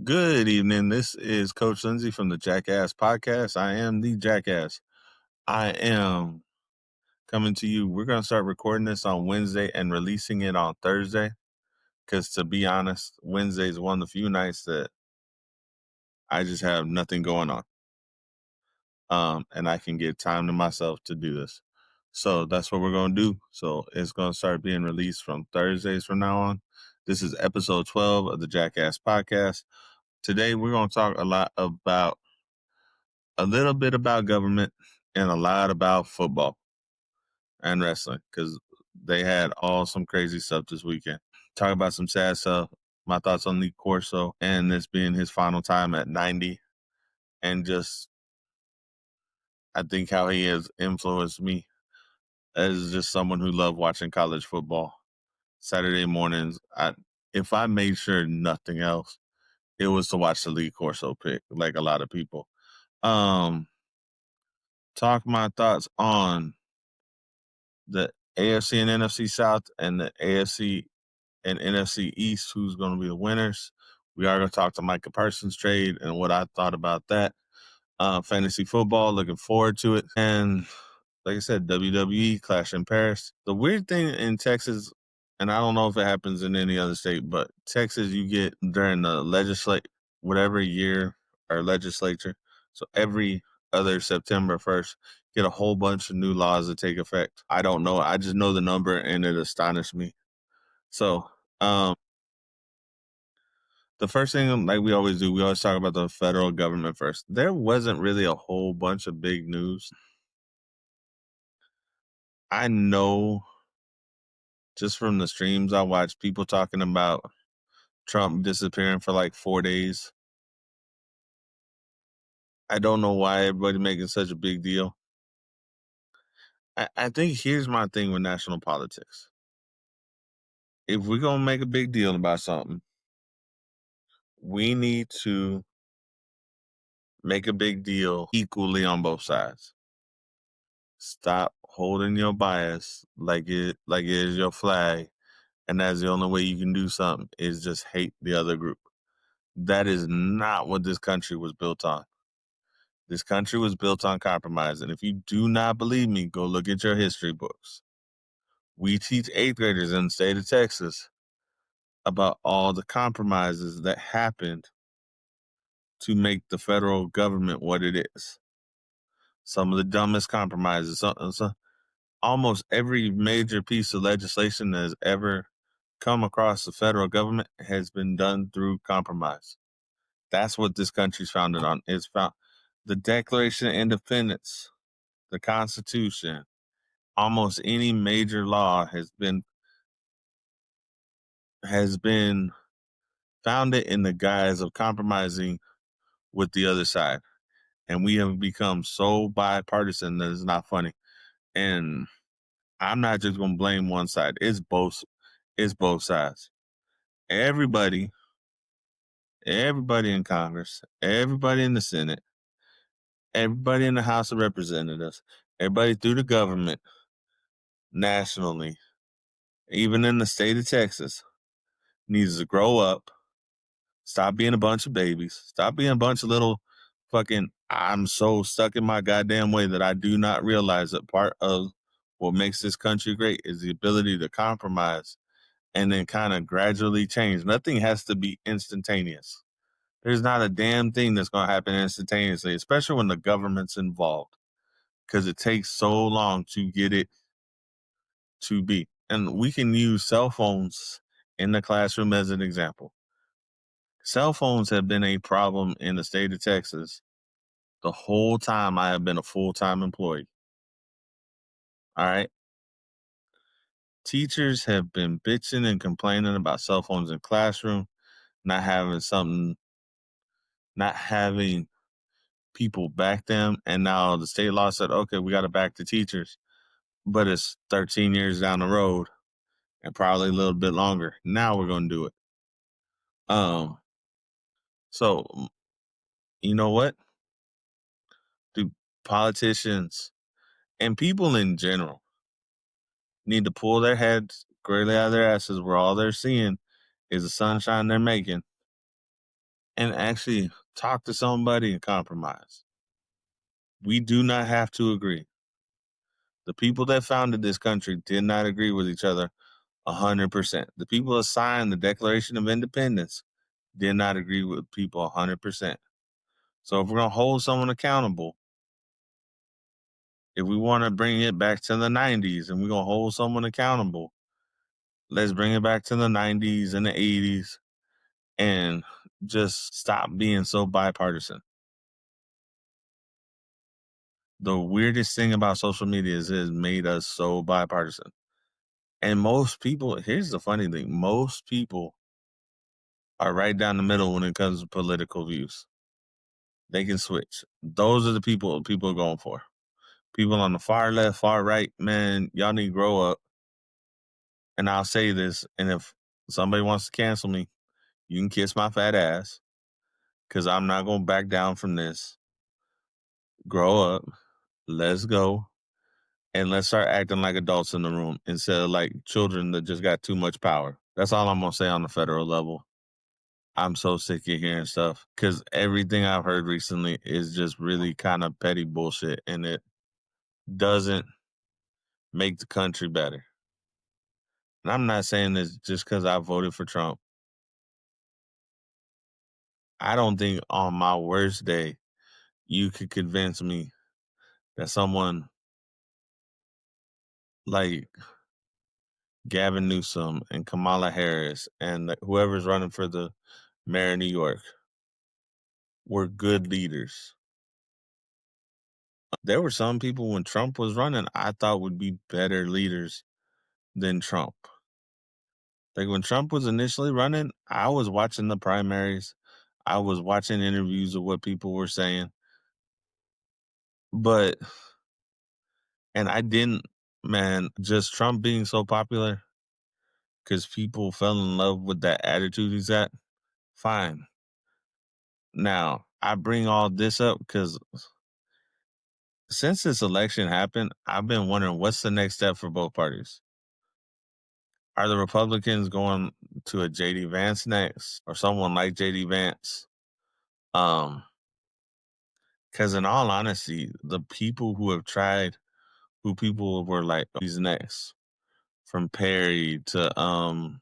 Good evening. This is Coach Lindsay from the Jackass Podcast. I am the Jackass. I am coming to you. We're going to start recording this on Wednesday and releasing it on Thursday. Because to be honest, Wednesday is one of the few nights that I just have nothing going on. And I can get time to myself to do this. So that's what we're going to do. So it's going to start being released from Thursdays from now on. This is episode 12 of the Jackass Podcast. Today, we're going to talk a little bit about government and a lot about football and wrestling because they had all some crazy stuff this weekend. Talk about some sad stuff, my thoughts on Lee Corso and this being his final time at 90, and just I think how he has influenced me as just someone who loved watching college football. Saturday mornings, if I made sure nothing else, it was to watch the Lee Corso pick, like a lot of people. Talk my thoughts on the AFC and NFC South and the AFC and NFC East, who's going to be the winners. We are going to talk to Micah Parsons trade and what I thought about that. Fantasy football, looking forward to it. And like I said, WWE Clash in Paris. The weird thing in Texas, and I don't know if it happens in any other state, but Texas, you get during the whatever year or legislature. So every other September 1st, get a whole bunch of new laws that take effect. I don't know. I just know the number and it astonished me. So, the first thing, like we always do, we always talk about the federal government first. There wasn't really a whole bunch of big news. I know just from the streams I watched, people talking about Trump disappearing for like 4 days. I don't know why everybody making such a big deal. I think here's my thing with national politics. If we're going to make a big deal about something, we need to make a big deal equally on both sides. Stop holding your bias like it is your flag, and that's the only way you can do something is just hate the other group. That is not what this country was built on. This country was built on compromise, and if you do not believe me, go look at your history books. We teach 8th graders in the state of Texas about all the compromises that happened to make the federal government what it is. Some of the dumbest compromises. Almost every major piece of legislation that has ever come across the federal government has been done through compromise. That's what this country's founded on. It's found the Declaration of Independence, the Constitution, almost any major law has been founded in the guise of compromising with the other side. And we have become so bipartisan that it's not funny. And I'm not just gonna blame one side. It's both sides. Everybody in Congress, everybody in the Senate, everybody in the House of Representatives, everybody through the government, nationally, even in the state of Texas, needs to grow up, stop being a bunch of babies, stop being a bunch of little fucking, I'm so stuck in my goddamn way that I do not realize that part of what makes this country great is the ability to compromise and then kind of gradually change. Nothing has to be instantaneous. There's not a damn thing that's going to happen instantaneously, especially when the government's involved, because it takes so long to get it to be. And we can use cell phones in the classroom as an example. Cell phones have been a problem in the state of Texas the whole time I have been a full-time employee. All right. Teachers have been bitching and complaining about cell phones in classroom, not having people back them. And now the state law said, okay, we got to back the teachers, but it's 13 years down the road and probably a little bit longer. Now we're going to do it. So you know what? Do politicians and people in general need to pull their heads squarely out of their asses where all they're seeing is the sunshine they're making and actually talk to somebody and compromise. We do not have to agree. The people that founded this country did not agree with each other 100%. The people that signed the Declaration of Independence did not agree with people 100%. So if we're going to hold someone accountable, if we want to bring it back to the 90s and we're going to hold someone accountable, let's bring it back to the 90s and the 80s and just stop being so bipartisan. The weirdest thing about social media is it has made us so bipartisan. And most people, here's the funny thing, most people are right down the middle when it comes to political views. They can switch. Those are the people are going for. People on the far left, far right, man, y'all need to grow up. And I'll say this, and if somebody wants to cancel me, you can kiss my fat ass, because I'm not going to back down from this. Grow up. Let's go. And let's start acting like adults in the room instead of like children that just got too much power. That's all I'm going to say on the federal level. I'm so sick of hearing stuff because everything I've heard recently is just really kind of petty bullshit, and it doesn't make the country better. And I'm not saying this just because I voted for Trump. I don't think on my worst day you could convince me that someone like Gavin Newsom and Kamala Harris and whoever's running for the mayor of New York were good leaders. There were some people when Trump was running I thought would be better leaders than Trump. Like when Trump was initially running, I was watching the primaries. I was watching interviews of what people were saying. But, and I didn't, man, just Trump being so popular because people fell in love with that attitude he's at. Fine. Now, I bring all this up because since this election happened, I've been wondering what's the next step for both parties. Are the Republicans going to a JD Vance next or someone like JD Vance? Because in all honesty, the people who have tried, who people were like, oh, he's next, from Perry to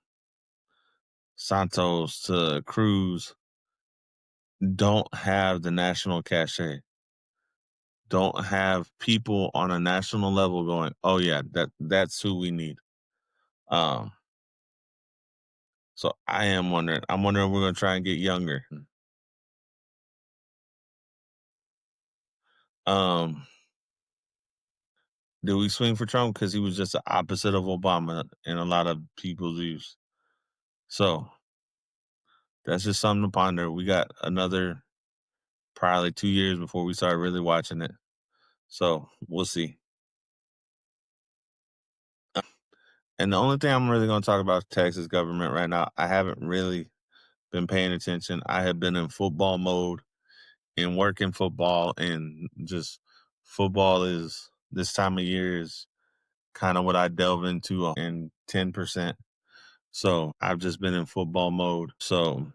Santos to Cruz, don't have the national cachet. Don't have people on a national level going, oh yeah, that's who we need. So I am wondering. I'm wondering if we're gonna try and get younger. Do we swing for Trump because he was just the opposite of Obama in a lot of people's views? So that's just something to ponder. We got another probably 2 years before we start really watching it. So we'll see. And the only thing I'm really going to talk about is Texas government right now. I haven't really been paying attention. I have been in football mode and working football, and just football is this time of year is kind of what I delve into in 10%. So I've just been in football mode. So,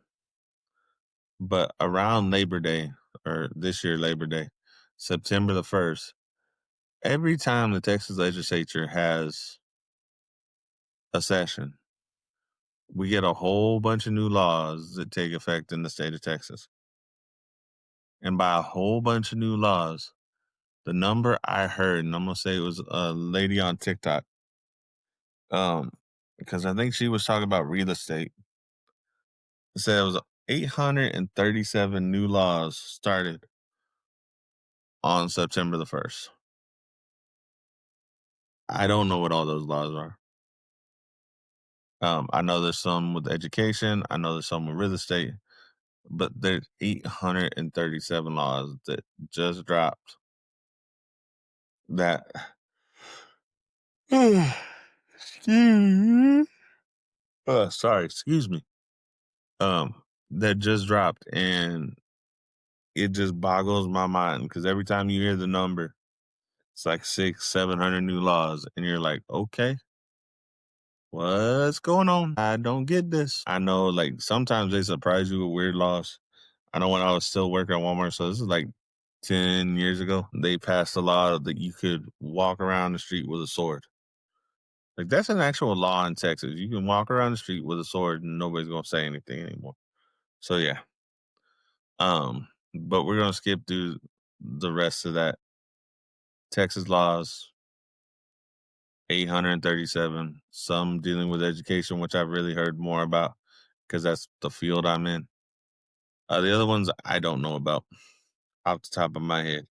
but around Labor Day or this year, Labor Day, September the 1st, every time the Texas legislature has a session, we get a whole bunch of new laws that take effect in the state of Texas. And by a whole bunch of new laws, the number I heard, and I'm gonna say it was a lady on TikTok, because I think she was talking about real estate. It said it was 837 new laws started on September the 1st. I don't know what all those laws are. I know there's some with education. I know there's some with real estate, but there's 837 laws that just dropped. That excuse me. That just dropped, and it just boggles my mind because every time you hear the number, it's like 600-700 new laws, and you're like, okay, what's going on? I don't get this. I know, like sometimes they surprise you with weird laws. I know when I was still working at Walmart, so this is like 10 years ago, they passed a law that you could walk around the street with a sword. Like that's an actual law in Texas. You can walk around the street with a sword and nobody's gonna say anything anymore. So yeah. But we're gonna skip through the rest of that. Texas laws, 837, some dealing with education, which I've really heard more about because that's the field I'm in. The other ones I don't know about off the top of my head.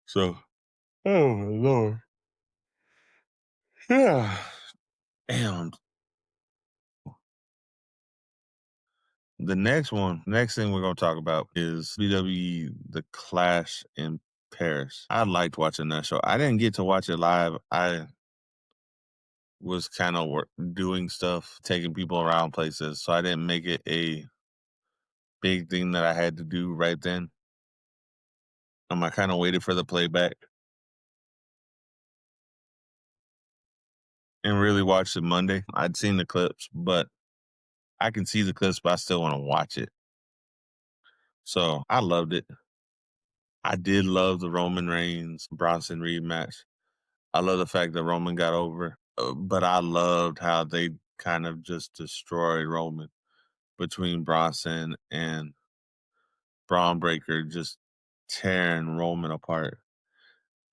So, oh my lord, yeah, damn. The next thing we're gonna talk about is WWE The Clash in Paris. I liked watching that show. I didn't get to watch it live. I was kind of doing stuff, taking people around places, so I didn't make it a big thing that I had to do right then. I kind of waited for the playback and really watched it Monday. I'd seen the clips, but I can see the clips, but I still want to watch it. So I loved it. I did love the Roman Reigns Bronson Reed match. I love the fact that Roman got over, but I loved how they kind of just destroyed Roman between Bronson and Braun Breaker, just tearing Roman apart.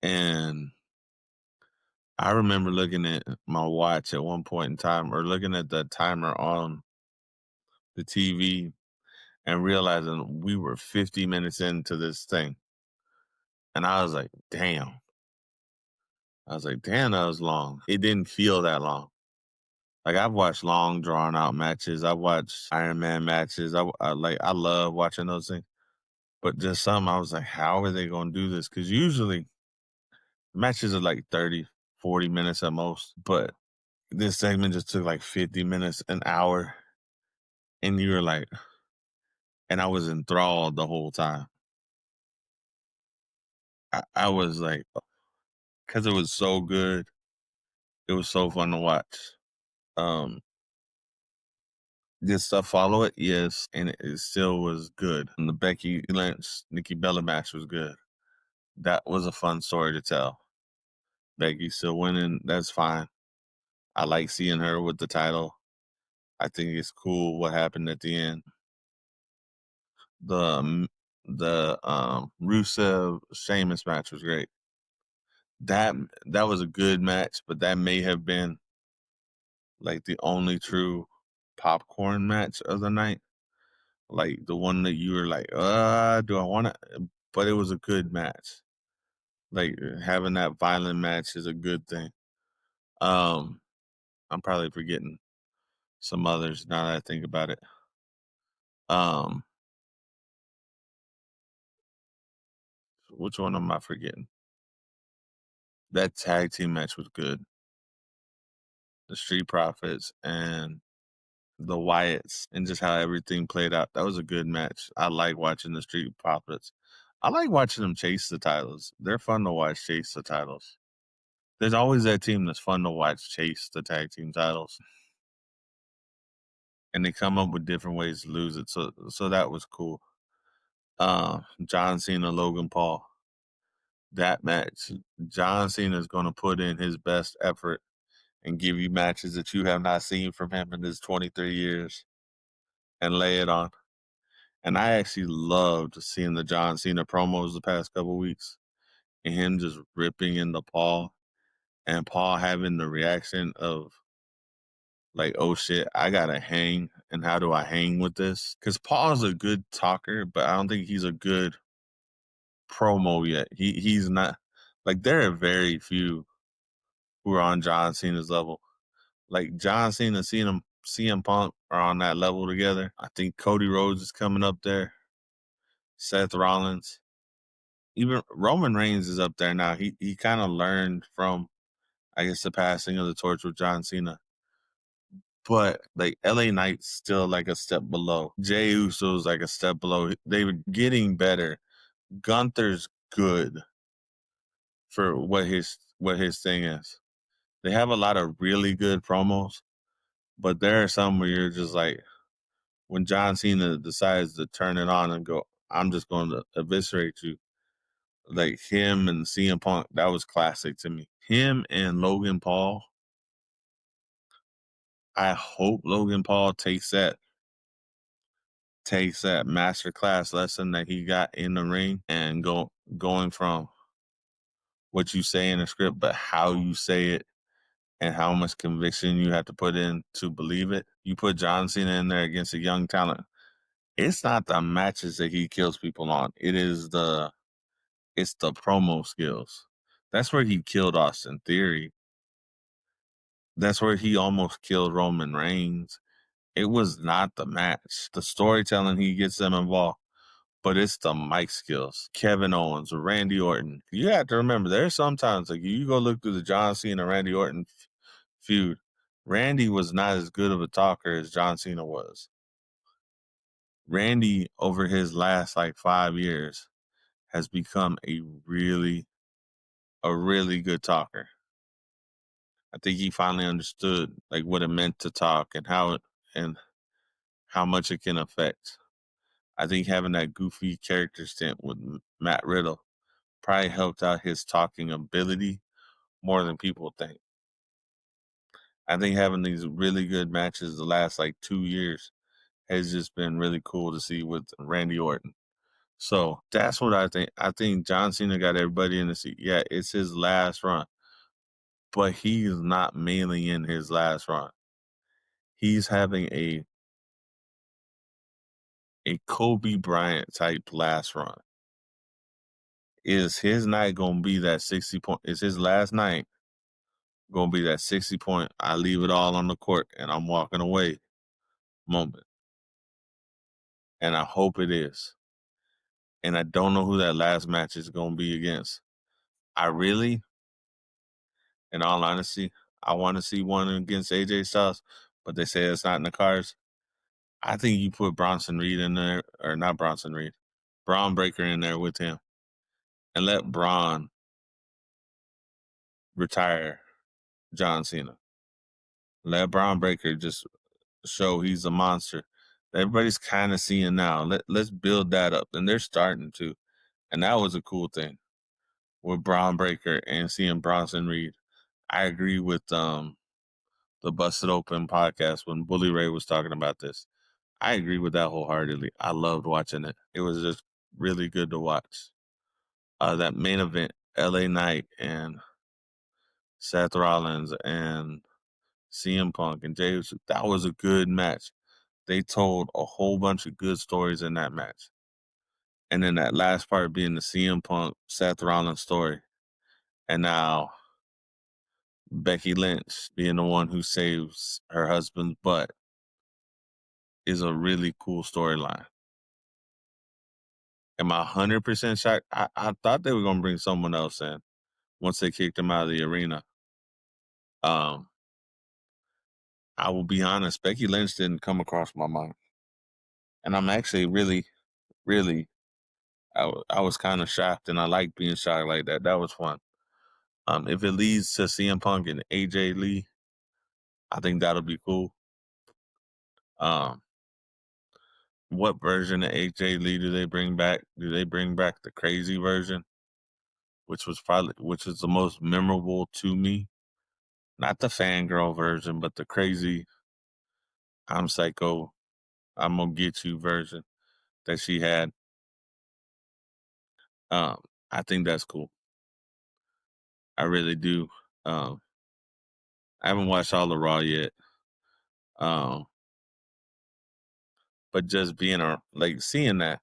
And I remember looking at my watch at one point in time, or looking at the timer on the TV and realizing we were 50 minutes into this thing. And I was like, damn. That was long. It didn't feel that long. Like I've watched long drawn out matches. I've watched Iron Man matches. I love watching those things. But just some I was like, how are they gonna do this? Because usually matches are like 30, 40 minutes at most. But this segment just took like 50 minutes, an hour. And you were like, and I was enthralled the whole time. I was like, because it was so good. It was so fun to watch. Did stuff follow it? Yes, and it still was good. And the Becky Lynch Nikki Bella match was good. That was a fun story to tell. Becky still winning, that's fine. I like seeing her with the title. I think it's cool what happened at the end. The Rusev Sheamus match was great. That was a good match, but that may have been like the only true popcorn match of the night. Like the one that you were like, do I want to? But it was a good match. Like having that violent match is a good thing. I'm probably forgetting some others now that I think about it. Um, which one am I forgetting? That tag team match was good. The Street Profits and the Wyatts and just how everything played out. That was a good match. I like watching the Street Profits. I like watching them chase the titles. They're fun to watch chase the titles. There's always that team that's fun to watch chase the tag team titles. And they come up with different ways to lose it. So that was cool. John Cena, Logan Paul. That match. John Cena is going to put in his best effort and give you matches that you have not seen from him in his 23 years and lay it on. And I actually loved seeing the John Cena promos the past couple weeks and him just ripping into Paul and Paul having the reaction of like, oh shit, I gotta hang. And how do I hang with this? Because Paul's a good talker, but I don't think he's a good promo yet. He's not like there are very few who are on John Cena's level. Like John Cena, CM Punk are on that level together. I think Cody Rhodes is coming up there. Seth Rollins. Even Roman Reigns is up there now. He kind of learned from, I guess, the passing of the torch with John Cena. But like LA Knight's still like a step below. Jey Uso's like a step below. They were getting better. Gunther's good for what his thing is. They have a lot of really good promos, but there are some where you're just like, when John Cena decides to turn it on and go, I'm just going to eviscerate you. Like him and CM Punk, that was classic to me. Him and Logan Paul. I hope Logan Paul takes that masterclass lesson that he got in the ring and going from what you say in the script, but how you say it and how much conviction you have to put in to believe it. You put John Cena in there against a young talent. It's not the matches that he kills people on. It's the promo skills. That's where he killed Austin Theory. That's where he almost killed Roman Reigns. It was not the match. The storytelling, he gets them involved, but it's the mic skills. Kevin Owens, Randy Orton. You have to remember, there's sometimes, like, you go look through the John Cena, Randy Orton feud. Randy was not as good of a talker as John Cena was. Randy, over his last, 5 years, has become a really good talker. I think he finally understood, what it meant to talk and how much it can affect. I think having that goofy character stint with Matt Riddle probably helped out his talking ability more than people think. I think having these really good matches the last 2 years has just been really cool to see with Randy Orton. So that's what I think. I think John Cena got everybody in the seat. Yeah, it's his last run, but he's not mainly in his last run. He's having a Kobe Bryant type last run. Is his night gonna be that 60 point? Is his last night gonna be that 60 point? I leave it all on the court and I'm walking away moment. And I hope it is. And I don't know who that last match is gonna be against. I really, in all honesty, I want to see one against AJ Styles, but they say it's not in the cards. I think you put Bronson Reed in there, or not Bronson Reed, Braun Breaker in there with him, and let Braun retire John Cena. Let Braun Breaker just show he's a monster. Everybody's kind of seeing now. Let's build that up, and they're starting to, and that was a cool thing with Braun Breaker and seeing Bronson Reed. I agree with the Busted Open podcast when Bully Ray was talking about this. I agree with that wholeheartedly. I loved watching it. It was just really good to watch. That main event, LA Knight and Seth Rollins and CM Punk and Jey Uso, that was a good match. They told a whole bunch of good stories in that match. And then that last part being the CM Punk, Seth Rollins story. And now Becky Lynch being the one who saves her husband's butt is a really cool storyline. Am I 100% shocked? I thought they were going to bring someone else in once they kicked him out of the arena. I will be honest, Becky Lynch didn't come across my mind. And I'm actually really, really, I was kind of shocked, and I like being shocked like that. That was fun. If it leads to CM Punk and AJ Lee, I think that'll be cool. What version of AJ Lee do they bring back? Do they bring back the crazy version, which was the most memorable to me? Not the fangirl version, but the crazy, I'm psycho, I'm gonna get you version that she had. I think that's cool. I really do. I haven't watched all the Raw yet. But just being seeing that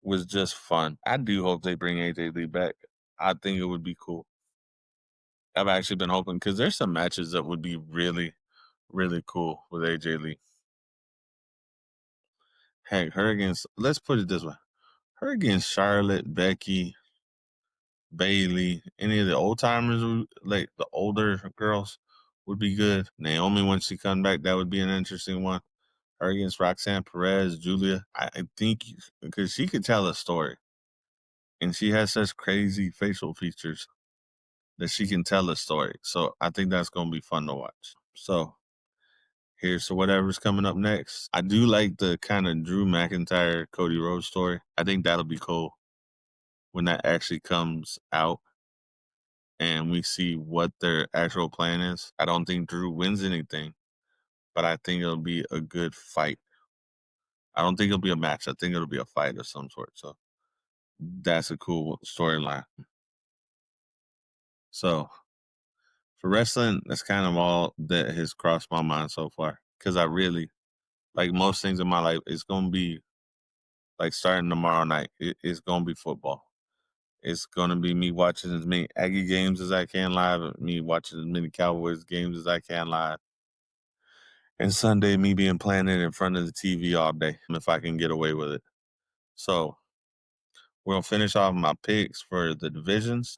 was just fun. I do hope they bring AJ Lee back. I think it would be cool. I've actually been hoping because there's some matches that would be really, really cool with AJ Lee. Heck, her against, let's put it this way, her against Charlotte, Becky, Bailey, any of the old timers, like the older girls, would be good. Naomi, when she comes back, that would be an interesting one. Her against Roxanne Perez, Julia. I think because she could tell a story, and she has such crazy facial features that she can tell a story. So I think that's going to be fun to watch. So Here's to whatever's coming up next. I do like the kind of Drew McIntyre, Cody Rhodes story. I think that'll be cool when that actually comes out and we see what their actual plan is. I don't think Drew wins anything, but I think it'll be a good fight. I don't think it'll be a match. I think it'll be a fight of some sort. So that's a cool storyline. So for wrestling, that's kind of all that has crossed my mind so far. Because I really, like most things in my life, it's going to be like starting tomorrow night. It's going to be football. It's going to be me watching as many Aggie games as I can live, me watching as many Cowboys games as I can live. And Sunday, me being planted in front of the TV all day if I can get away with it. So we're going to finish off my picks for the divisions.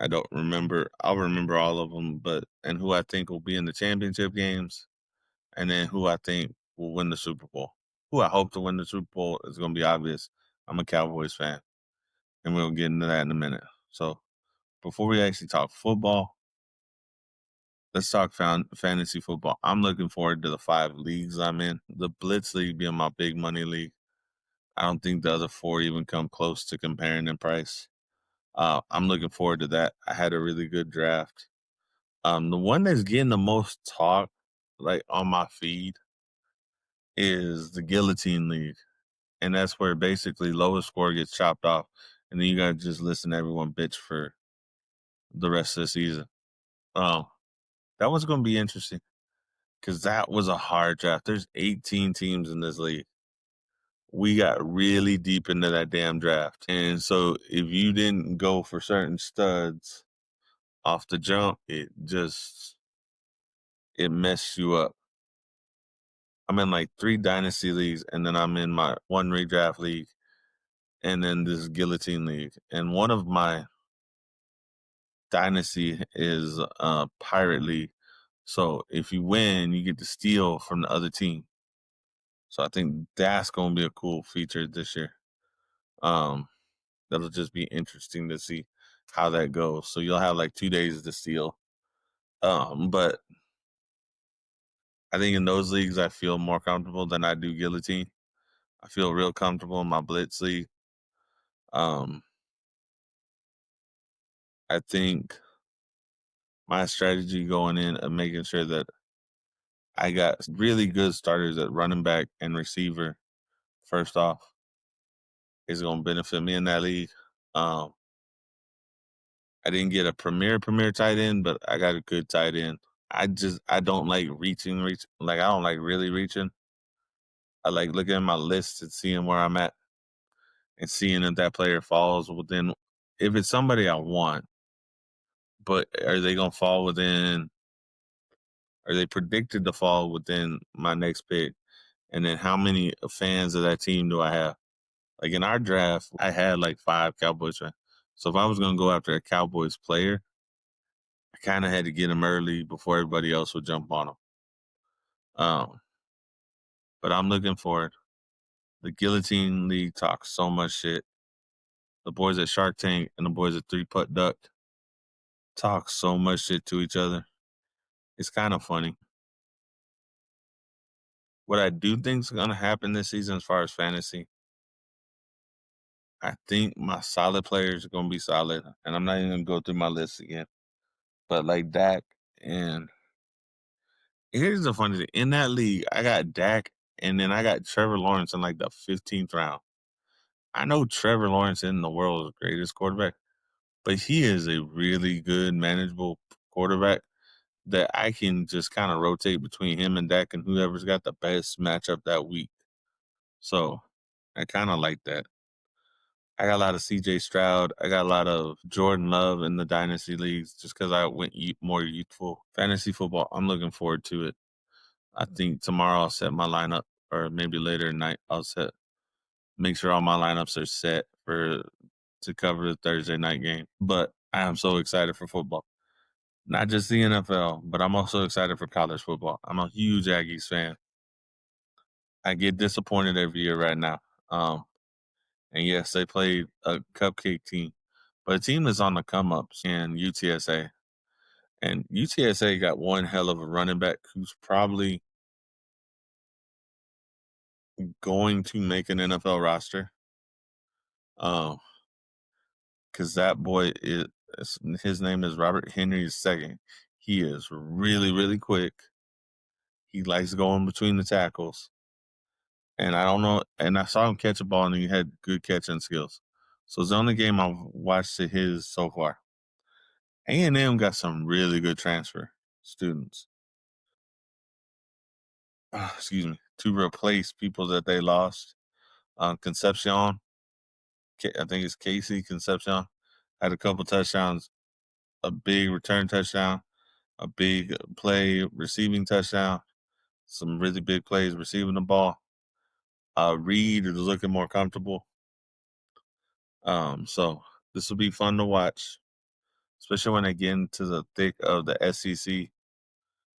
I don't remember. I'll remember all of them, and who I think will be in the championship games, and then who I think will win the Super Bowl. Who I hope to win the Super Bowl is going to be obvious. I'm a Cowboys fan, and we'll get into that in a minute. So before we actually talk football, let's talk fantasy football. I'm looking forward to the 5 leagues I'm in. The Blitz League being my big money league. I don't think the other 4 even come close to comparing in price. I'm looking forward to that. I had a really good draft. The one that's getting the most talk, like on my feed, is the Guillotine League, and that's where basically lowest score gets chopped off, and then you gotta just listen to everyone bitch for the rest of the season. That was gonna be interesting because that was a hard draft. There's 18 teams in this league. We got really deep into that damn draft, and so if you didn't go for certain studs off the jump, it messed you up. I'm in like 3 dynasty leagues, and then I'm in my 1 redraft league, and then this Guillotine League. And one of my dynasty is Pirate League. So if you win, you get to steal from the other team. So I think that's going to be a cool feature this year. That'll just be interesting to see how that goes. So you'll have like 2 days to steal. But I think in those leagues, I feel more comfortable than I do Guillotine. I feel real comfortable in my Blitz League. I think my strategy going in of making sure that I got really good starters at running back and receiver first off is going to benefit me in that league. I didn't get a premier tight end, but I got a good tight end. I don't like reaching. Like I don't like really reaching. I like looking at my list and seeing where I'm at and seeing if that player falls within. If it's somebody I want, but are they going to fall within? Are they predicted to fall within my next pick? And then how many fans of that team do I have? Like in our draft, I had like 5 Cowboys fans. So if I was going to go after a Cowboys player, I kind of had to get him early before everybody else would jump on him. But I'm looking for it. The Guillotine League talks so much shit. The boys at Shark Tank and the boys at 3 Putt Duck talk so much shit to each other. It's kind of funny. What I do think is going to happen this season as far as fantasy, I think my solid players are going to be solid. And I'm not even going to go through my list again. But like Dak, and here's the funny thing. In that league, I got Dak, and then I got Trevor Lawrence in like the 15th round. I know Trevor Lawrence isn't the world's greatest quarterback, but he is a really good, manageable quarterback that I can just kind of rotate between him and Dak and whoever's got the best matchup that week. So I kind of like that. I got a lot of CJ Stroud. I got a lot of Jordan Love in the dynasty leagues just because I went more youthful. Fantasy football, I'm looking forward to it. I think tomorrow I'll set my lineup, or maybe later tonight I'll make sure all my lineups are set to cover the Thursday night game. But I am so excited for football. Not just the NFL, but I'm also excited for college football. I'm a huge Aggies fan. I get disappointed every year right now. And yes, they played a cupcake team, but a team that's on the come ups in UTSA. And UTSA got one hell of a running back who's probably going to make an NFL roster. Because that boy his name is Robert Henry II. He is really, really quick. He likes going between the tackles. And I don't know, and I saw him catch a ball and he had good catching skills. So it's the only game I've watched of his so far. A&M got some really good transfer students. Excuse me, to replace people that they lost. Concepcion, I think it's Casey Concepcion, had a couple touchdowns, a big return touchdown, a big play receiving touchdown, some really big plays receiving the ball. Reed is looking more comfortable. So this will be fun to watch, especially when they get into the thick of the SEC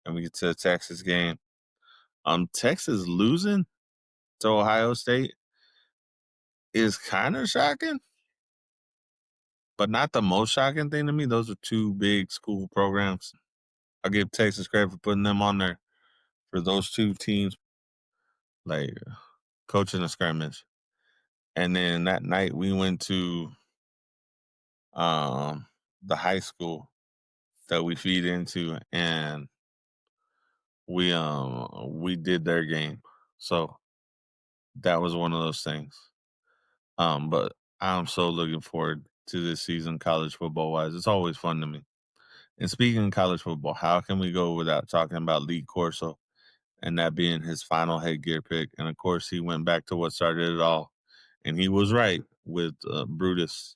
and we get to the Texas game. Texas losing to Ohio State is kind of shocking, but not the most shocking thing to me. Those are two big school programs. I'll give Texas credit for putting them on there for those two teams, like coaching a scrimmage. And then that night we went to the high school that we feed into, and we did their game. So that was one of those things. But I'm so looking forward to this season, college football wise. It's always fun to me. And speaking of college football, how can we go without talking about Lee Corso and that being his final headgear pick? And of course, he went back to what started it all, and he was right with Brutus,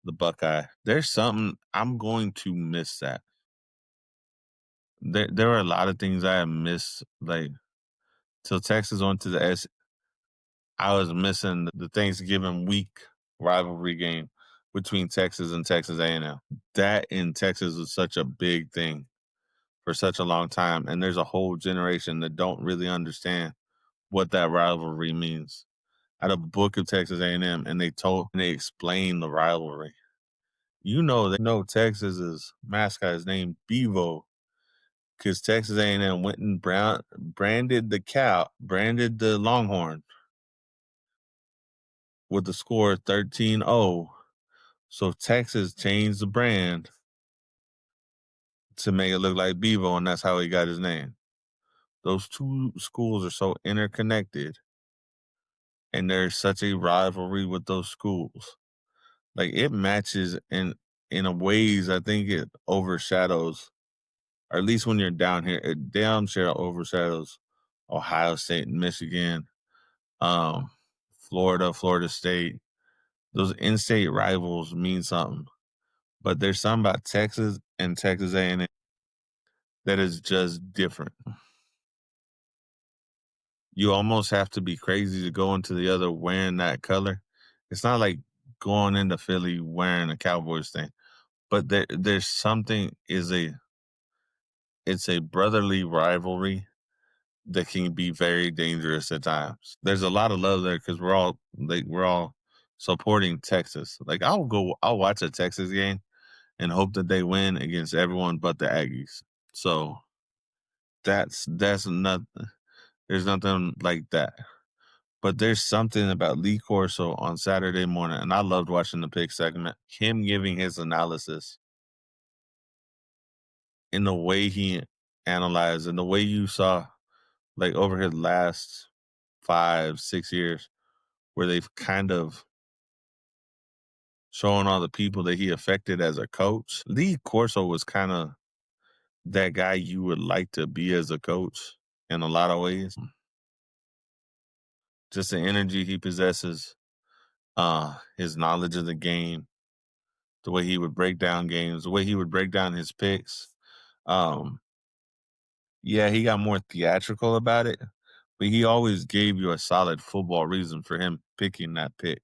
the Buckeye. There's something I'm going to miss that. There are a lot of things I have missed, like till Texas went to the S. I was missing the Thanksgiving week rivalry game between Texas and Texas A&M. That in Texas was such a big thing for such a long time, and there's a whole generation that don't really understand what that rivalry means. I had a book of Texas A&M, and they explained the rivalry. They know Texas's mascot is named Bevo because Texas A&M went and branded the Longhorn with the score 13-0. So Texas changed the brand to make it look like Bevo, and that's how he got his name. Those two schools are so interconnected, and there's such a rivalry with those schools. Like it matches in a ways I think it overshadows, or at least when you're down here, it damn sure overshadows Ohio State and Michigan, Florida State. Those in-state rivals mean something, but there's something about Texas and Texas A&M that is just different. You almost have to be crazy to go into the other wearing that color. It's not like going into Philly wearing a Cowboys thing, but there's something it's a brotherly rivalry that can be very dangerous at times. There's a lot of love there because we're all supporting Texas. Like I'll watch a Texas game and hope that they win against everyone but the Aggies. So that's not there's nothing like that. But there's something about Lee Corso on Saturday morning, and I loved watching the pick segment. Him giving his analysis in the way he analyzed and the way you saw, like over his last 5-6 years, where they've kind of shown all the people that he affected as a coach. Lee Corso was kind of that guy you would like to be as a coach in a lot of ways. Just the energy he possesses, his knowledge of the game, the way he would break down games, the way he would break down his picks. Yeah, he got more theatrical about it, but he always gave you a solid football reason for him picking that pick.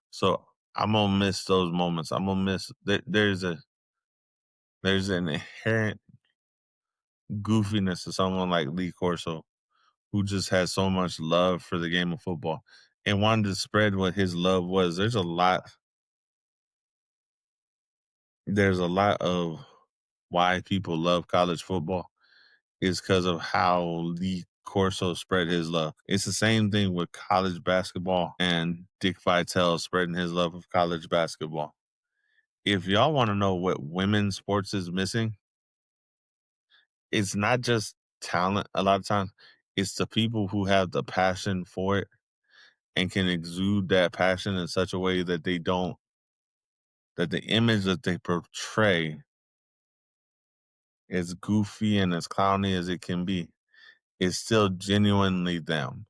So I'm gonna miss those moments. I'm gonna miss there's an inherent goofiness to someone like Lee Corso who just has so much love for the game of football and wanted to spread what his love was. There's a lot of why people love college football is because of how Lee Corso spread his love. It's the same thing with college basketball and Dick Vitale spreading his love of college basketball. If y'all want to know what women's sports is missing, it's not just talent a lot of times, it's the people who have the passion for it and can exude that passion in such a way that that the image that they portray, as goofy and as clowny as it can be, is still genuinely them.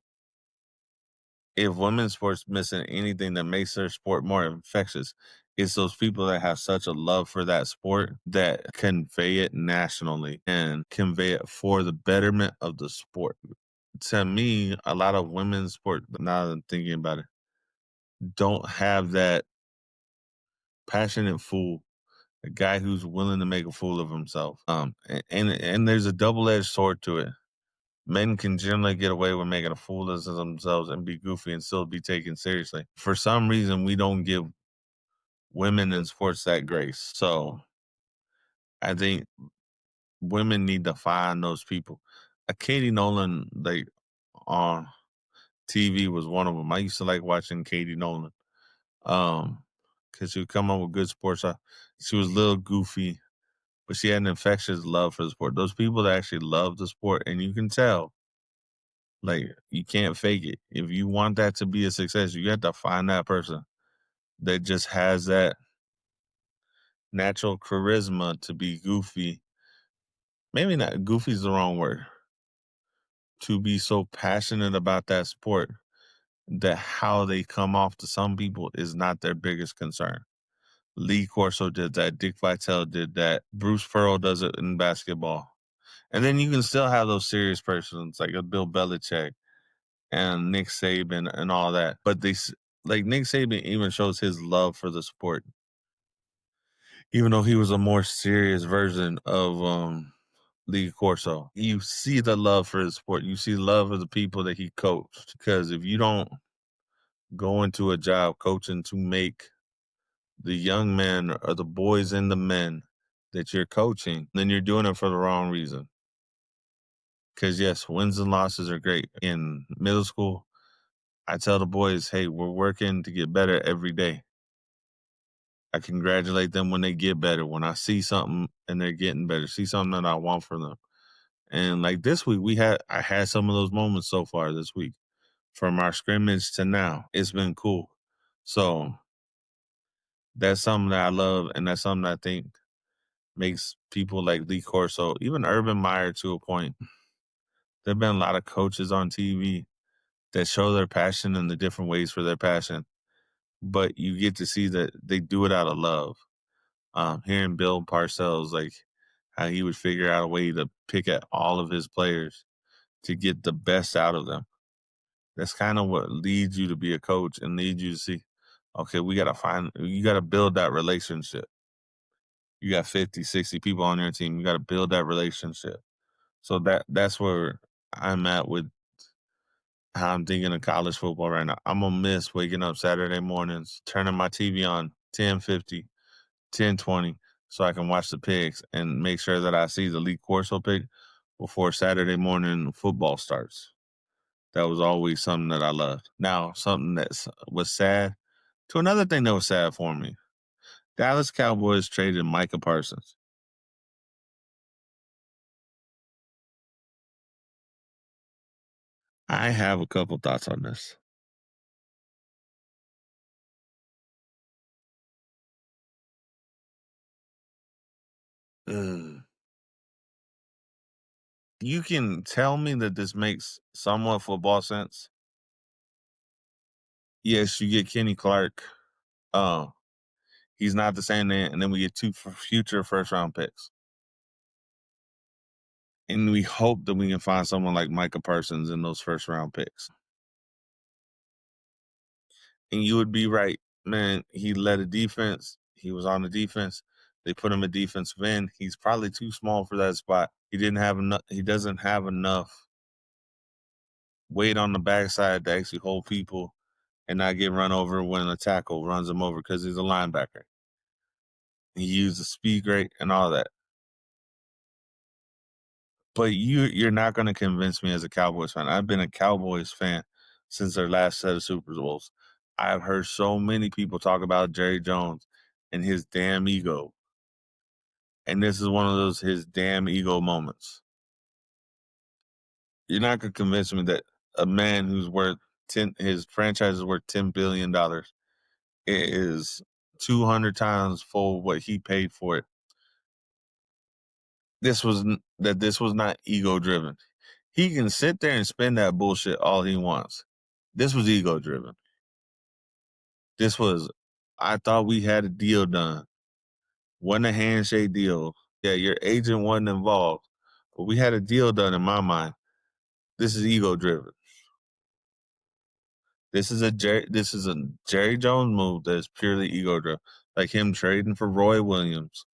If women's sports missing anything that makes their sport more infectious, it's those people that have such a love for that sport that convey it nationally and convey it for the betterment of the sport. To me, a lot of women's sport, now that I'm thinking about it, don't have that passionate fool, a guy who's willing to make a fool of himself. And there's a double-edged sword to it. Men can generally get away with making a fool of themselves and be goofy and still be taken seriously. For some reason, we don't give women in sports that grace. So I think women need to find those people. Katie Nolan, like on TV, was one of them. I used to like watching Katie Nolan, because she would come up with good sports. She was a little goofy, but she had an infectious love for the sport. Those people that actually love the sport, and you can tell, like, you can't fake it. If you want that to be a success, you have to find that person that just has that natural charisma to be goofy. Maybe not goofy is the wrong word. To be so passionate about that sport that how they come off to some people is not their biggest concern. Lee Corso did that. Dick Vitale did that. Bruce Pearl does it in basketball. And then you can still have those serious persons like a Bill Belichick and Nick Saban and all that. But like Nick Saban even shows his love for the sport, even though he was a more serious version of Lee Corso. You see the love for the sport. You see love of the people that he coached. Because if you don't go into a job coaching to make the young men or the boys and the men that you're coaching, then you're doing it for the wrong reason. Because yes, wins and losses are great. In middle school, I tell the boys, hey, we're working to get better every day. I congratulate them when they get better. When I see something and they're getting better, see something that I want for them. And like this week, I had some of those moments so far this week. From our scrimmage to now, it's been cool. So that's something that I love, and that's something I think makes people like Lee Corso, even Urban Meyer to a point. There have been a lot of coaches on TV that show their passion in the different ways for their passion, but you get to see that they do it out of love. Hearing Bill Parcells, like how he would figure out a way to pick at all of his players to get the best out of them. That's kind of what leads you to be a coach and leads you to see, okay, you got to build that relationship. You got 50, 60 people on your team. You got to build that relationship. So that's where I'm at with how I'm thinking of college football right now. I'm going to miss waking up Saturday mornings, turning my TV on 10:50, 10:20, so I can watch the picks and make sure that I see the Lee Corso pick before Saturday morning football starts. That was always something that I loved. Now, something that was sad, to another thing that was sad for me. Dallas Cowboys traded Micah Parsons. I have a couple thoughts on this. Ugh. You can tell me that this makes somewhat football sense. Yes, you get Kenny Clark. Uh, he's not the same name, and then we get two future first round picks. And we hope that we can find someone like Micah Parsons in those first round picks. And you would be right, man. He led a defense. He was on the defense. They put him a defensive end. He's probably too small for that spot. He didn't have enough. He doesn't have enough weight on the backside to actually hold people and not get run over when a tackle runs him over because he's a linebacker. He used the speed great and all that. But you're not gonna convince me as a Cowboys fan. I've been a Cowboys fan since their last set of Super Bowls. I've heard so many people talk about Jerry Jones and his damn ego. And this is one of those his damn ego moments. You're not gonna convince me that a man who's worth his franchise is worth $10 billion is 200 times full what he paid for it. This was not ego driven. He can sit there and spend that bullshit all he wants. This was ego driven. This was, I thought we had a deal done. Wasn't a handshake deal. Yeah, your agent wasn't involved, but we had a deal done in my mind. This is ego driven. This is a Jerry Jones move that is purely ego driven, like him trading for Roy Williams,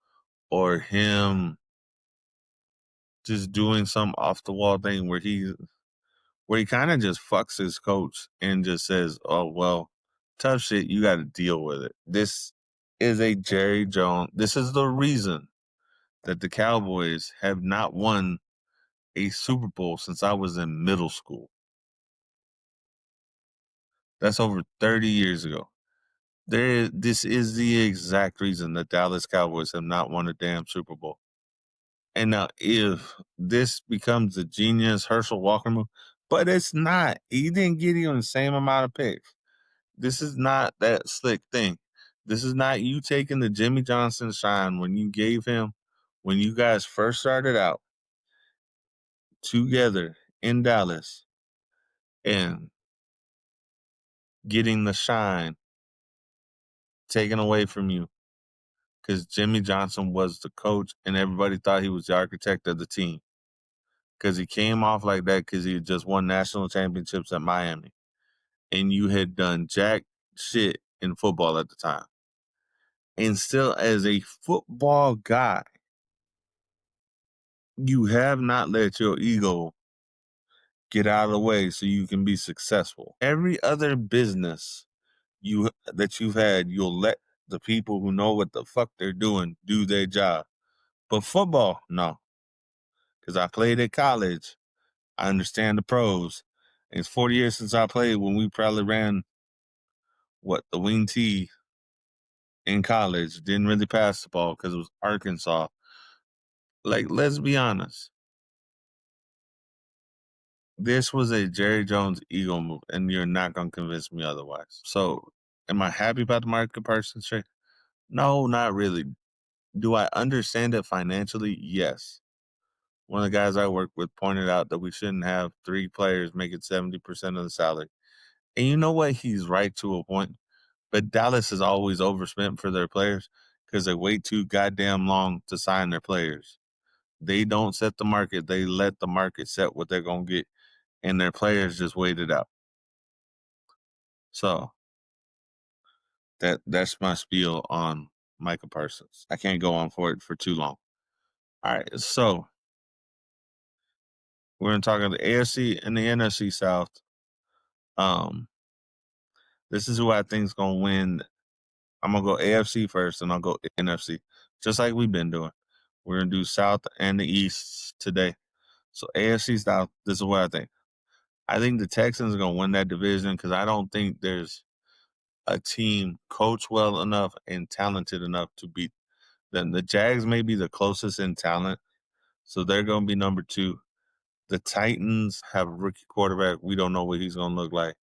or him just doing some off the wall thing where he kind of just fucks his coach and just says, "Oh well, tough shit. You got to deal with it." This is a Jerry Jones. This is the reason that the Cowboys have not won a Super Bowl since I was in middle school. That's over 30 years ago. This is the exact reason the Dallas Cowboys have not won a damn Super Bowl. And now, if this becomes the genius Herschel Walker move, but it's not. He didn't get even the same amount of picks. This is not that slick thing. This is not you taking the Jimmy Johnson shine when you gave him, when you guys first started out together in Dallas and getting the shine taken away from you because Jimmy Johnson was the coach and everybody thought he was the architect of the team because he came off like that because he had just won national championships at Miami and you had done jack shit in football at the time. And still, as a football guy, you have not let your ego get out of the way so you can be successful. Every other business that you've had, you'll let the people who know what the fuck they're doing do their job. But football, no. Because I played at college. I understand the pros. It's 40 years since I played when we probably ran the wing T in college. Didn't really pass the ball because it was Arkansas. Like, let's be honest. This was a Jerry Jones ego move, and you're not going to convince me otherwise. So, am I happy about the Micah Parsons trade? No, not really. Do I understand it financially? Yes. One of the guys I work with pointed out that we shouldn't have 3 players making 70% of the salary. And you know what? He's right to a point. But Dallas has always overspent for their players because they wait too goddamn long to sign their players. They don't set the market. They let the market set what they're going to get. And their players just wait it out. So that's my spiel on Micah Parsons. I can't go on for it for too long. All right, so we're gonna talk about the AFC and the NFC South. This is who I think is gonna win. I'm gonna go AFC first, and I'll go NFC, just like we've been doing. We're gonna do South and the East today. So AFC South, this is what I think. I think the Texans are gonna win that division because I don't think there's a team coached well enough and talented enough to beat them. The Jags may be the closest in talent, so they're going to be number 2. The Titans have a rookie quarterback. We don't know what he's going to look like.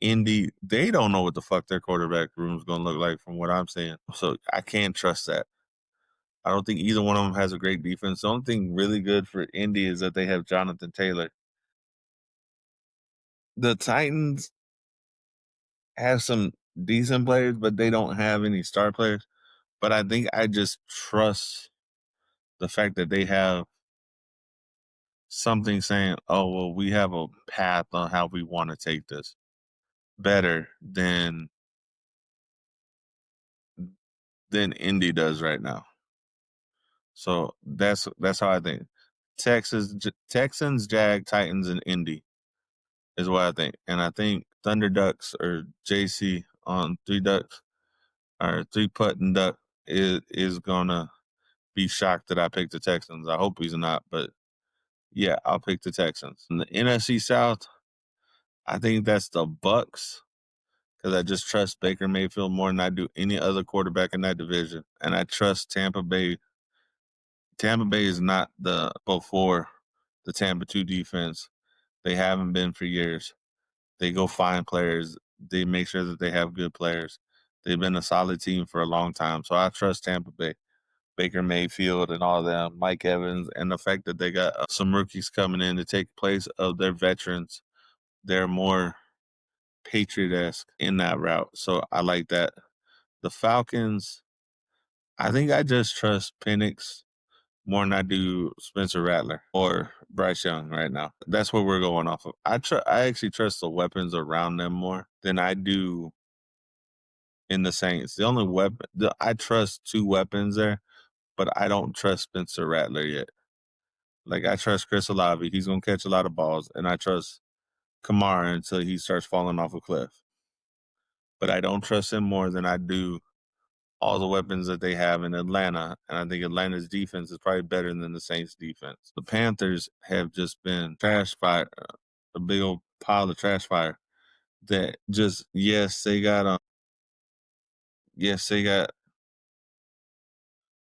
Indy, they don't know what the fuck their quarterback room is going to look like from what I'm saying. So I can't trust that. I don't think either one of them has a great defense. The only thing really good for Indy is that they have Jonathan Taylor. The Titans have some decent players, but they don't have any star players. But I think I just trust the fact that they have something saying, "Oh, well, we have a path on how we want to take this," better than Indy does right now. So that's how I think. Texans, Jag, Titans, and Indy is what I think, and I think Thunder Ducks or JC on 3 Ducks or 3 Putt and Duck is gonna be shocked that I picked the Texans. I hope he's not, but Yeah, I'll pick the Texans. In the NFC South, I think that's the Bucks because I just trust Baker Mayfield more than I do any other quarterback in that division, and I trust Tampa Bay. Tampa Bay is not the before the Tampa 2 defense. They haven't been for years. They go find players. They make sure that they have good players. They've been a solid team for a long time, so I trust Tampa Bay. Baker Mayfield and all them, Mike Evans, and the fact that they got some rookies coming in to take place of their veterans. They're more Patriot-esque in that route, so I like that. The Falcons, I think I just trust Penix more than I do Spencer Rattler or Bryce Young right now. That's what we're going off of. I actually trust the weapons around them more than I do in the Saints. The only weapon I trust two weapons there, but I don't trust Spencer Rattler yet. Like I trust Chris Olave, he's gonna catch a lot of balls, and I trust Kamara until he starts falling off a cliff. But I don't trust him more than I do all the weapons that they have in Atlanta, and I think Atlanta's defense is probably better than the Saints' defense. The Panthers have just been trash fire, a big old pile of trash fire. That just yes they got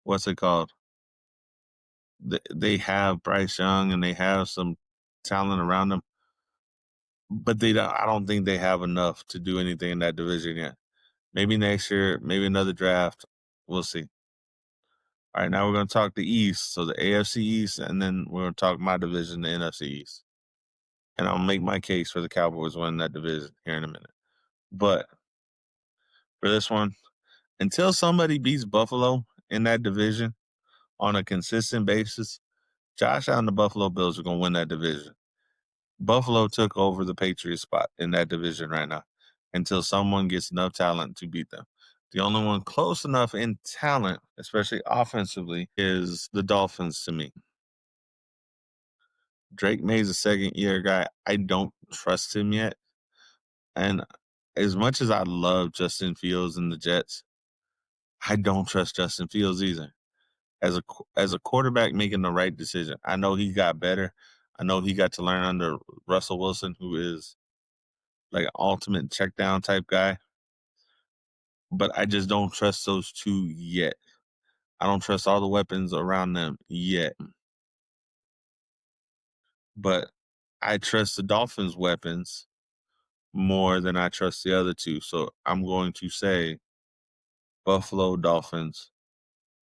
what's it called? They have Bryce Young and they have some talent around them, but they don't. I don't think they have enough to do anything in that division yet. Maybe next year, maybe another draft. We'll see. All right, now we're going to talk the East, so the AFC East, and then we're going to talk my division, the NFC East. And I'll make my case for the Cowboys winning that division here in a minute. But for this one, until somebody beats Buffalo in that division on a consistent basis, Josh Allen and the Buffalo Bills are going to win that division. Buffalo took over the Patriots spot in that division right now until someone gets enough talent to beat them. The only one close enough in talent, especially offensively, is the Dolphins to me. Drake May's a second year guy. I don't trust him yet. And as much as I love Justin Fields and the Jets, I don't trust Justin Fields either. As a quarterback making the right decision. I know he got better. I know he got to learn under Russell Wilson, who is like an ultimate check down type guy. But I just don't trust those two yet. I don't trust all the weapons around them yet. But I trust the Dolphins' weapons more than I trust the other two. So I'm going to say Buffalo, Dolphins,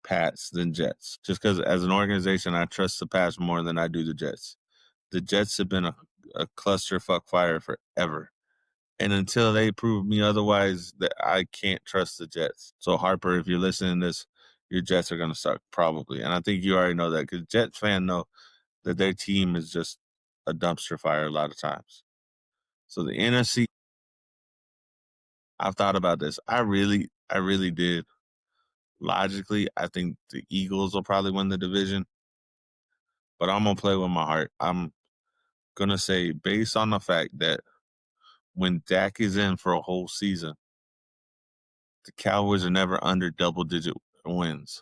Pats, then Jets. Just because as an organization, I trust the Pats more than I do the Jets. The Jets have been a clusterfuck fire forever. And until they prove me otherwise, that I can't trust the Jets. So Harper, if you're listening to this, your Jets are going to suck probably. And I think you already know that because Jets fans know that their team is just a dumpster fire a lot of times. So the NFC, I've thought about this. I really did. Logically, I think the Eagles will probably win the division. But I'm going to play with my heart. I'm going to say, based on the fact that when Dak is in for a whole season, the Cowboys are never under double-digit wins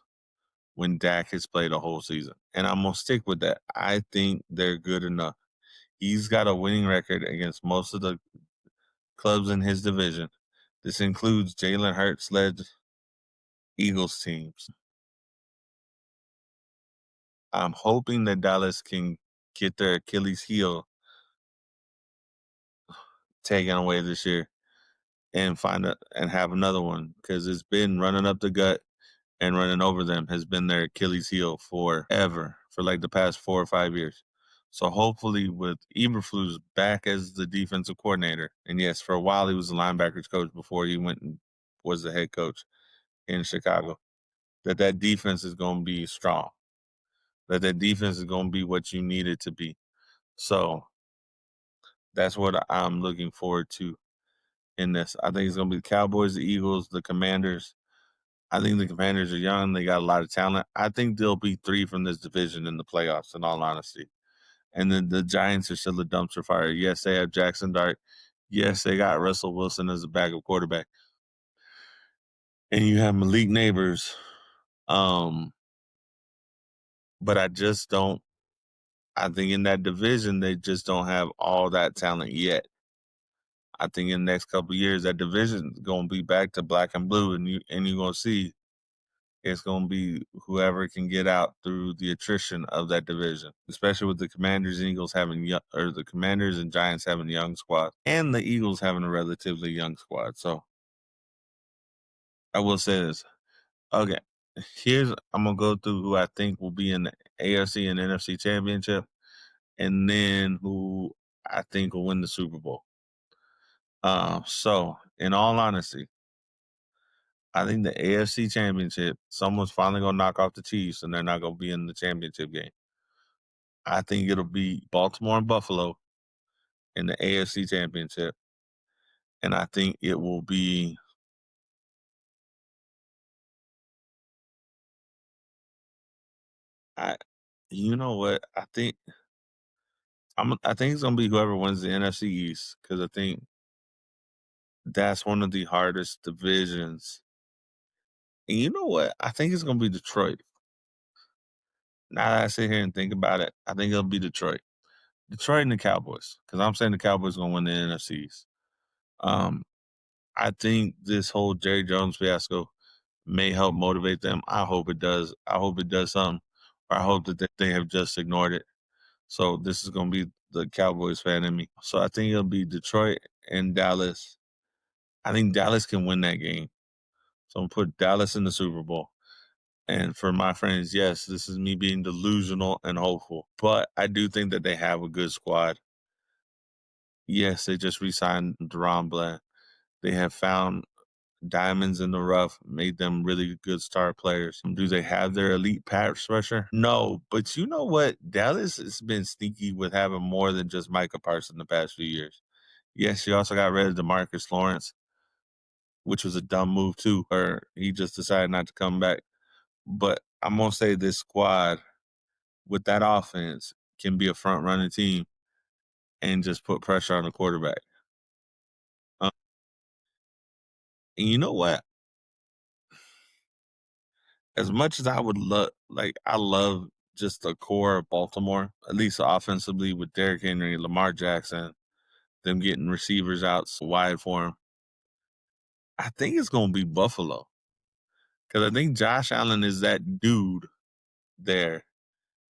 when Dak has played a whole season. And I'm going to stick with that. I think they're good enough. He's got a winning record against most of the clubs in his division. This includes Jalen Hurts-led Eagles teams. I'm hoping that Dallas can get their Achilles heel taken away this year and have another one because it's been running up the gut and running over them has been their Achilles heel forever, for like the past 4 or 5 years. So hopefully with Eberflus back as the defensive coordinator, and yes, for a while he was the linebackers coach before he went and was the head coach in Chicago, that defense is going to be strong, that defense is going to be what you need it to be. So that's what I'm looking forward to in this. I think it's going to be the Cowboys, the Eagles, the Commanders. I think the Commanders are young. They got a lot of talent. I think they'll be 3 from this division in the playoffs, in all honesty. And then the Giants are still a dumpster fire. Yes, they have Jackson Dart. Yes, they got Russell Wilson as a backup quarterback. And you have Malik Neighbors. But I just don't I think in that division, they just don't have all that talent yet. I think in the next couple of years, that division's gonna be back to black and blue, and you're gonna see it's gonna be whoever can get out through the attrition of that division, especially with the Commanders and Eagles having or the Commanders and Giants having young squads, and the Eagles having a relatively young squad. So I will say this. Okay, I'm gonna go through who I think will be in the AFC and NFC championship, and then who I think will win the Super Bowl. So in all honesty, I think the AFC championship, someone's finally gonna knock off the Chiefs and they're not gonna be in the championship game. I think it'll be Baltimore and Buffalo in the AFC championship. And I think it will be you know what? I think it's gonna be whoever wins the NFC East, because I think that's one of the hardest divisions. And you know what? I think it's gonna be Detroit. Now that I sit here and think about it, I think it'll be Detroit. Detroit and the Cowboys, because I'm saying the Cowboys gonna win the NFCs. I think this whole Jerry Jones fiasco may help motivate them. I hope it does. I hope it does something. Or I hope that they have just ignored it. So this is gonna be the Cowboys fan in me. So I think it'll be Detroit and Dallas. I think Dallas can win that game. So I'm gonna put Dallas in the Super Bowl. And for my friends, yes, this is me being delusional and hopeful. But I do think that they have a good squad. Yes, they just re-signed DeRon Bland. They have found diamonds in the rough, made them really good star players. Do they have their elite pass rusher? No, but you know what? Dallas has been sneaky with having more than just Micah Parsons the past few years. Yes, you also got rid of DeMarcus Lawrence, which was a dumb move too, or he just decided not to come back. But I'm gonna say this squad with that offense can be a front running team and just put pressure on the quarterback. And you know what? As much as I would love, I love just the core of Baltimore, at least offensively with Derrick Henry, Lamar Jackson, them getting receivers out so wide for him. I think it's going to be Buffalo, because I think Josh Allen is that dude there,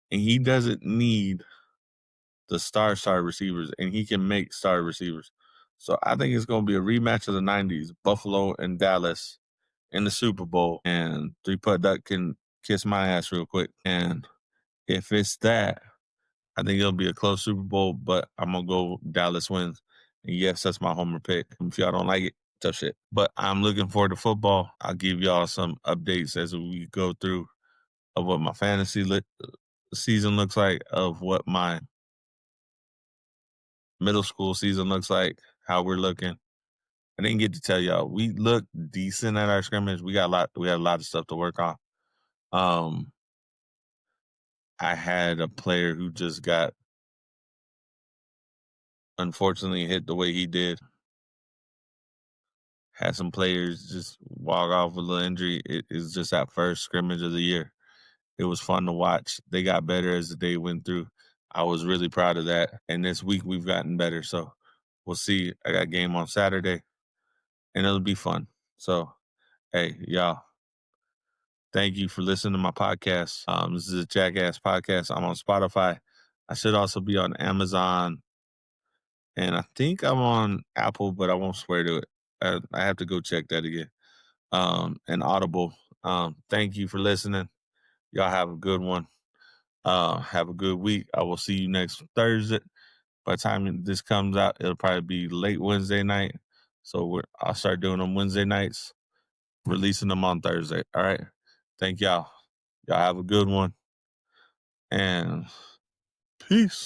and he doesn't need the star receivers, and he can make star receivers. So I think it's going to be a rematch of the 90s, Buffalo and Dallas in the Super Bowl, and Three Putt Duck can kiss my ass real quick. And if it's that, I think it'll be a close Super Bowl, but I'm going to go Dallas wins. And yes, that's my homer pick. If y'all don't like it, tough shit. But I'm looking forward to football. I'll give y'all some updates as we go through of what my fantasy season looks like, of what my middle school season looks like, how we're looking. I didn't get to tell y'all, we look decent at our scrimmage. We had a lot of stuff to work on. I had a player who just got unfortunately hit the way he did. Had some players just walk off with an injury. It is just that first scrimmage of the year. It was fun to watch. They got better as the day went through. I was really proud of that. And this week we've gotten better. So we'll see. I got a game on Saturday, and it'll be fun. So, hey, y'all, thank you for listening to my podcast. This is a Jackass podcast. I'm on Spotify. I should also be on Amazon, and I think I'm on Apple, but I won't swear to it. I have to go check that again. And Audible. Thank you for listening. Y'all have a good one. Have a good week. I will see you next Thursday. By the time this comes out, it'll probably be late Wednesday night. So I'll start doing them Wednesday nights, releasing them on Thursday. All right. Thank y'all. Y'all have a good one. And peace.